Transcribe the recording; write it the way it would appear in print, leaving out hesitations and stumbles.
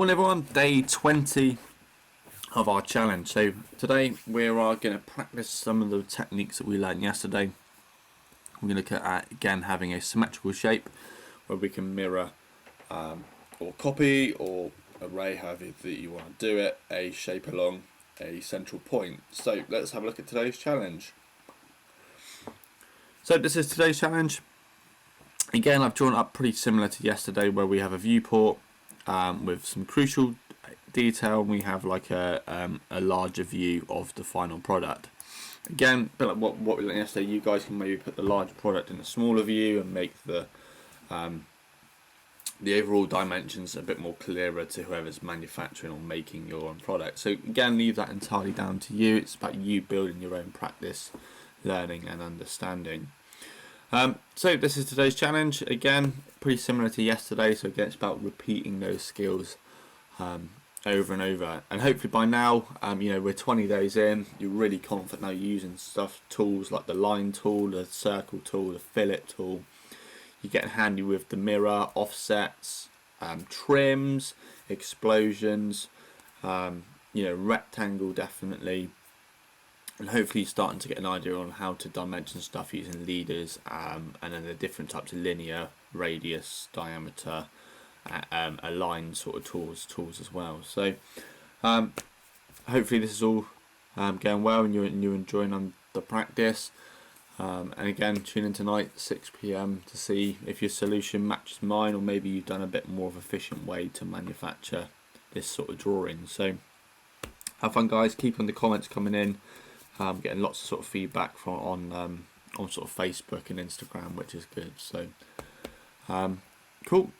Morning everyone, day 20 of our challenge. So today we are going to practice some of the techniques that we learned yesterday. We're going to look at again having a symmetrical shape where we can mirror or copy or array, however that you want to do it, a shape along a central point. So let's have a look at today's challenge. So this is today's challenge. Again, I've drawn it up pretty similar to yesterday, where we have a viewport with some crucial detail, and we have like a larger view of the final product. Again, a bit like what we learned yesterday, you guys can maybe put the larger product in a smaller view and make the overall dimensions a bit more clearer to whoever's manufacturing or making your own product. So again, leave that entirely down to you. It's about you building your own practice, learning and understanding. So this is today's challenge. Again, pretty similar to yesterday. So again, it's about repeating those skills over and over. And hopefully by now, we're 20 days in. You're really confident now using tools like the line tool, the circle tool, the fillet tool. You're getting handy with the mirror, offsets, trims, explosions, rectangle definitely. And hopefully you're starting to get an idea on how to dimension stuff using leaders and then the different types of linear, radius, diameter, align sort of tools as well. So hopefully this is all going well and you're enjoying the practice. And again, tune in tonight 6 PM to see if your solution matches mine, or maybe you've done a bit more of an efficient way to manufacture this sort of drawing. So have fun guys, keep on the comments coming in. Getting lots of sort of feedback on sort of Facebook and Instagram, which is good. So cool.